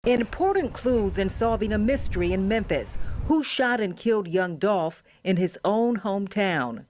Important clues in solving a mystery in Memphis. Who shot and killed Young Dolph in his own hometown?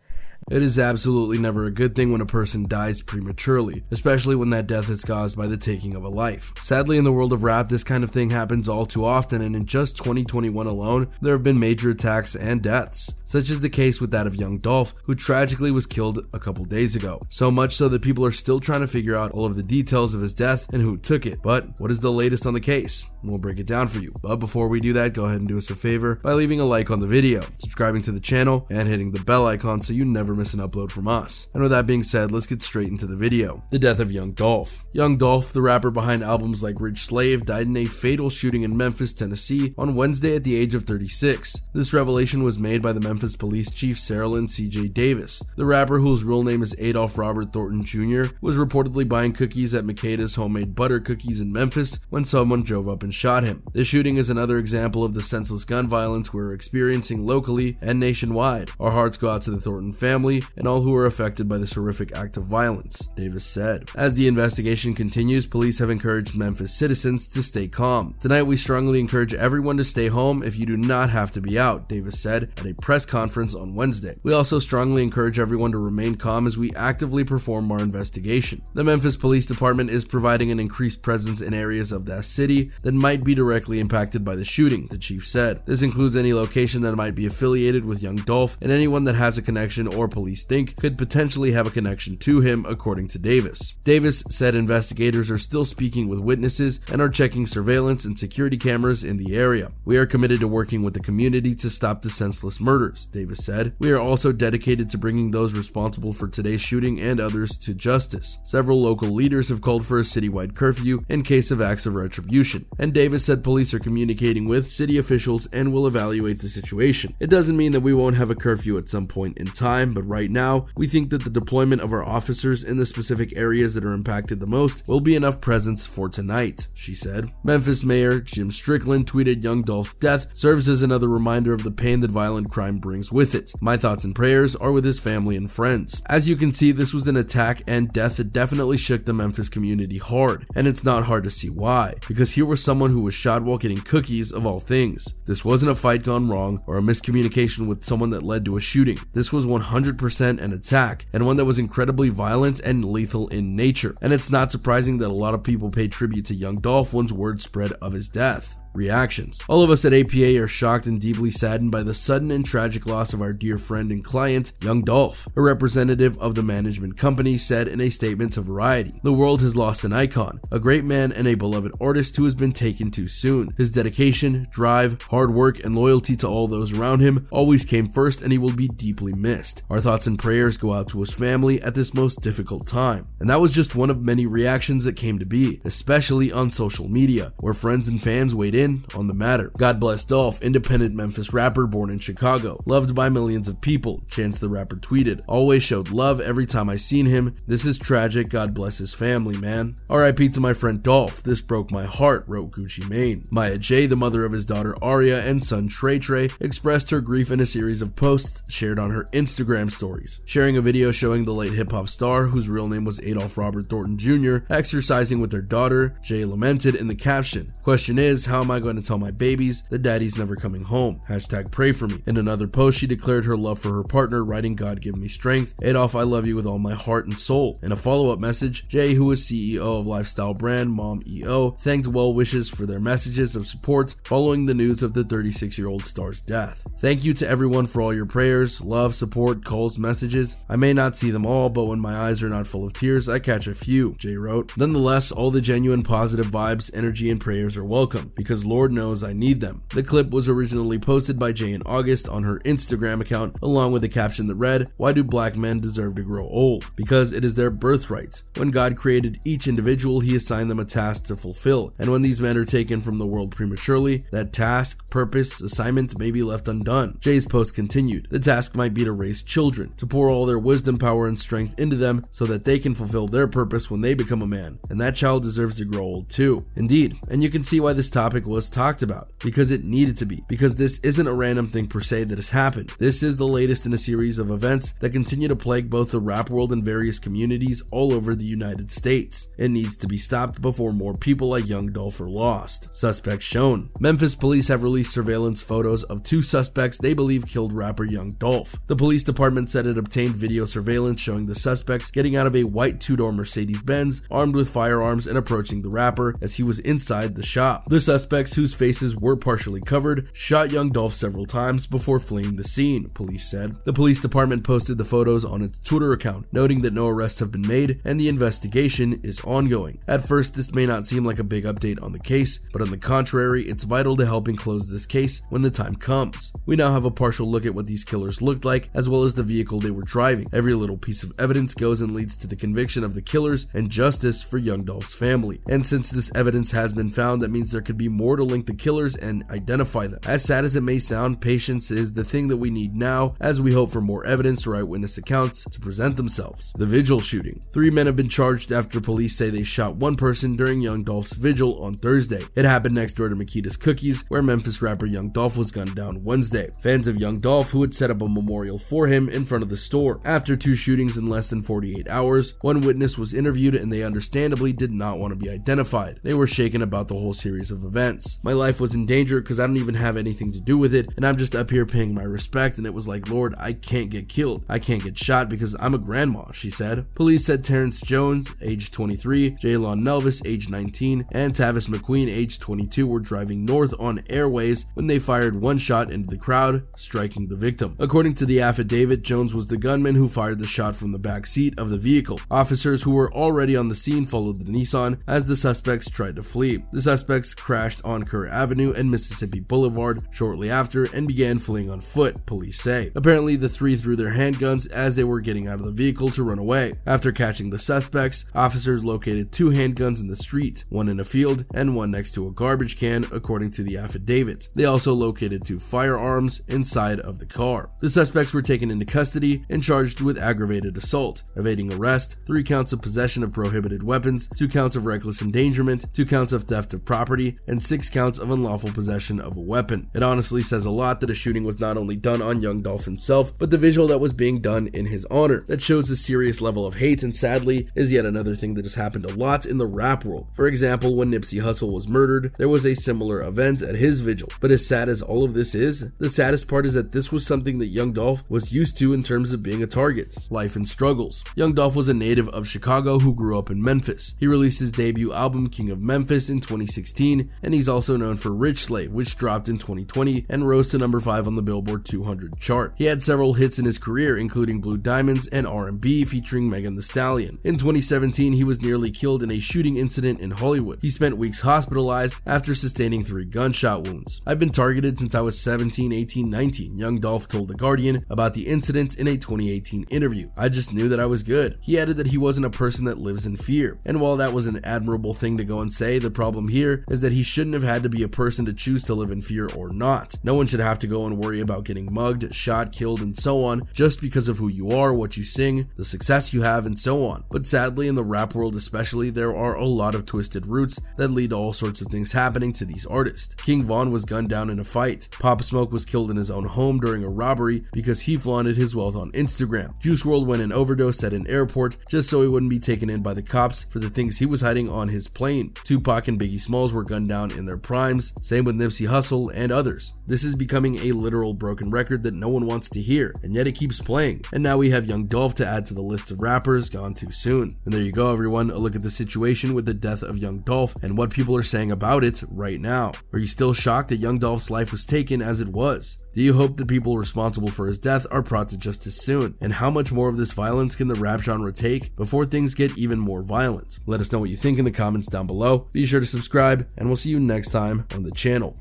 It is absolutely never a good thing when a person dies prematurely, especially when that death is caused by the taking of a life. Sadly, in the world of rap, this kind of thing happens all too often, and in just 2021 alone, there have been major attacks and deaths, such as the case with that of Young Dolph, who tragically was killed a couple days ago. So much so that people are still trying to figure out all of the details of his death and who took it. But what is the latest on the case? We'll break it down for you. But before we do that, go ahead and do us a favor by leaving a like on the video, subscribing to the channel, and hitting the bell icon so you never miss an upload from us. And with that being said, let's get straight into the video. The death of Young Dolph. Young Dolph, the rapper behind albums like Rich Slave, died in a fatal shooting in Memphis, Tennessee on Wednesday at the age of 36. This revelation was made by the Memphis Police Chief Saralyn C.J. Davis. The rapper, whose real name is Adolph Robert Thornton Jr., was reportedly buying cookies at Makeda's homemade butter cookies in Memphis when someone drove up and shot him. This shooting is another example of the senseless gun violence we're experiencing locally and nationwide. Our hearts go out to the Thornton family and all who were affected by this horrific act of violence, Davis said. As the investigation continues, police have encouraged Memphis citizens to stay calm. Tonight, we strongly encourage everyone to stay home if you do not have to be out, Davis said at a press conference on Wednesday. We also strongly encourage everyone to remain calm as we actively perform our investigation. The Memphis Police Department is providing an increased presence in areas of that city that might be directly impacted by the shooting, the chief said. This includes any location that might be affiliated with Young Dolph and anyone that has a connection or police think could potentially have a connection to him, according to Davis. Davis said investigators are still speaking with witnesses and are checking surveillance and security cameras in the area. We are committed to working with the community to stop the senseless murders, Davis said. We are also dedicated to bringing those responsible for today's shooting and others to justice. Several local leaders have called for a citywide curfew in case of acts of retribution, and Davis said police are communicating with city officials and will evaluate the situation. It doesn't mean that we won't have a curfew at some point in time, but right now, we think that the deployment of our officers in the specific areas that are impacted the most will be enough presence for tonight, she said. Memphis Mayor Jim Strickland tweeted Young Dolph's death serves as another reminder of the pain that violent crime brings with it. My thoughts and prayers are with his family and friends. As you can see, this was an attack and death that definitely shook the Memphis community hard, and it's not hard to see why, because here was someone who was shot while getting cookies of all things. This wasn't a fight gone wrong or a miscommunication with someone that led to a shooting. This was 100% an attack, and one that was incredibly violent and lethal in nature. And it's not surprising that a lot of people pay tribute to Young Dolph once word spread of his death. Reactions. All of us at APA are shocked and deeply saddened by the sudden and tragic loss of our dear friend and client, Young Dolph. A representative of the management company said in a statement to Variety, "The world has lost an icon, a great man and a beloved artist who has been taken too soon. His dedication, drive, hard work, and loyalty to all those around him always came first, and he will be deeply missed. Our thoughts and prayers go out to his family at this most difficult time." And that was just one of many reactions that came to be, especially on social media, where friends and fans weighed in on the matter. "God bless Dolph, independent Memphis rapper born in Chicago, loved by millions of people," Chance the Rapper tweeted. "Always showed love every time I seen him. This is tragic. God bless his family, man. R.I.P. to my friend Dolph. This broke my heart," wrote Gucci Mane. Maya J., the mother of his daughter Aria and son Trey Trey, expressed her grief in a series of posts shared on her Instagram stories, sharing a video showing the late hip-hop star, whose real name was Adolph Robert Thornton Jr., exercising with their daughter. Jay lamented in the caption, "Question is, how am I going to tell my babies that daddy's never coming home? Hashtag pray for me." In another post, she declared her love for her partner, writing, "God give me strength. Adolph, I love you with all my heart and soul." In a follow-up message, Jay, who is CEO of lifestyle brand Mom EO, thanked well wishes for their messages of support following the news of the 36-year-old star's death. "Thank you to everyone for all your prayers, love, support, calls, messages. I may not see them all, but when my eyes are not full of tears, I catch a few," Jay wrote. "Nonetheless, all the genuine positive vibes, energy, and prayers are welcome, because Lord knows I need them." The clip was originally posted by Jay in August on her Instagram account, along with a caption that read, "Why do black men deserve to grow old? Because it is their birthright. When God created each individual, he assigned them a task to fulfill, and when these men are taken from the world prematurely, that task, purpose, assignment may be left undone." Jay's post continued, "The task might be to raise children, to pour all their wisdom, power, and strength into them so that they can fulfill their purpose when they become a man, and that child deserves to grow old too." Indeed, and you can see why this topic was talked about, because it needed to be, because this isn't a random thing per se that has happened. This is the latest in a series of events that continue to plague both the rap world and various communities all over the United States. It needs to be stopped before more people like Young Dolph are lost. Suspects shown. Memphis police have released surveillance photos of 2 suspects they believe killed rapper Young Dolph. The police department said it obtained video surveillance showing the suspects getting out of a white 2-door Mercedes-Benz armed with firearms and approaching the rapper as he was inside the shop. The suspects, whose faces were partially covered, shot Young Dolph several times before fleeing the scene, police said. The police department posted the photos on its Twitter account, noting that no arrests have been made and the investigation is ongoing. At first, this may not seem like a big update on the case, but on the contrary, it's vital to helping close this case when the time comes. We now have a partial look at what these killers looked like, as well as the vehicle they were driving. Every little piece of evidence goes and leads to the conviction of the killers and justice for Young Dolph's family. And since this evidence has been found, that means there could be more to link the killers and identify them. As sad as it may sound, patience is the thing that we need now, as we hope for more evidence or eyewitness accounts to present themselves. The Vigil Shooting. 3 men have been charged after police say they shot one person during Young Dolph's vigil on Thursday. It happened next door to Makita's Cookies, where Memphis rapper Young Dolph was gunned down Wednesday. Fans of Young Dolph, who had set up a memorial for him in front of the store. After 2 shootings in less than 48 hours, one witness was interviewed and they understandably did not want to be identified. They were shaken about the whole series of events. My life was in danger because I don't even have anything to do with it, and I'm just up here paying my respect, and it was like, Lord, I can't get killed. I can't get shot because I'm a grandma, she said. Police said Terrence Jones, age 23, Jaylon Nelvis, age 19, and Tavis McQueen, age 22, were driving north on Airways when they fired one shot into the crowd, striking the victim. According to the affidavit, Jones was the gunman who fired the shot from the back seat of the vehicle. Officers who were already on the scene followed the Nissan as the suspects tried to flee. The suspects crashed on Kerr Avenue and Mississippi Boulevard shortly after and began fleeing on foot, police say. Apparently, the 3 threw their handguns as they were getting out of the vehicle to run away. After catching the suspects, officers located 2 handguns in the street, one in a field and one next to a garbage can, according to the affidavit. They also located 2 firearms inside of the car. The suspects were taken into custody and charged with aggravated assault, evading arrest, 3 counts of possession of prohibited weapons, 2 counts of reckless endangerment, 2 counts of theft of property, and 6 counts of unlawful possession of a weapon. It honestly says a lot that a shooting was not only done on Young Dolph himself, but the visual that was being done in his honor. That shows a serious level of hate, and sadly is yet another thing that has happened a lot in the rap world. For example, when Nipsey Hussle was murdered, there was a similar event at his vigil. But as sad as all of this is, the saddest part is that this was something that Young Dolph was used to in terms of being a target. Life and struggles. Young Dolph was a native of Chicago who grew up in Memphis. He released his debut album King of Memphis in 2016, and he's also known for Rich Slave, which dropped in 2020 and rose to number 5 on the Billboard 200 chart. He had several hits in his career, including Blue Diamonds and R&B featuring Megan Thee Stallion. In 2017, he was nearly killed in a shooting incident in Hollywood. He spent weeks hospitalized after sustaining 3 gunshot wounds. I've been targeted since I was 17, 18, 19, Young Dolph told The Guardian about the incident in a 2018 interview. I just knew that I was good. He added that he wasn't a person that lives in fear. And while that was an admirable thing to go and say, the problem here is that he shouldn't have had to be a person to choose to live in fear or not. No one should have to go and worry about getting mugged, shot, killed, and so on just because of who you are, what you sing, the success you have, and so on. But sadly, in the rap world especially, there are a lot of twisted roots that lead to all sorts of things happening to these artists. King Von was gunned down in a fight. Pop Smoke was killed in his own home during a robbery because he flaunted his wealth on Instagram. Juice WRLD went and overdosed at an airport just so he wouldn't be taken in by the cops for the things he was hiding on his plane. Tupac and Biggie Smalls were gunned down in their primes, same with Nipsey Hussle and others. This is becoming a literal broken record that no one wants to hear, and yet it keeps playing. And now we have Young Dolph to add to the list of rappers gone too soon. And there you go, everyone, a look at the situation with the death of Young Dolph and what people are saying about it right now. Are you still shocked that Young Dolph's life was taken as it was? Do you hope the people responsible for his death are brought to justice soon? And how much more of this violence can the rap genre take before things get even more violent? Let us know what you think in the comments down below. Be sure to subscribe, and we'll see you next time on the channel.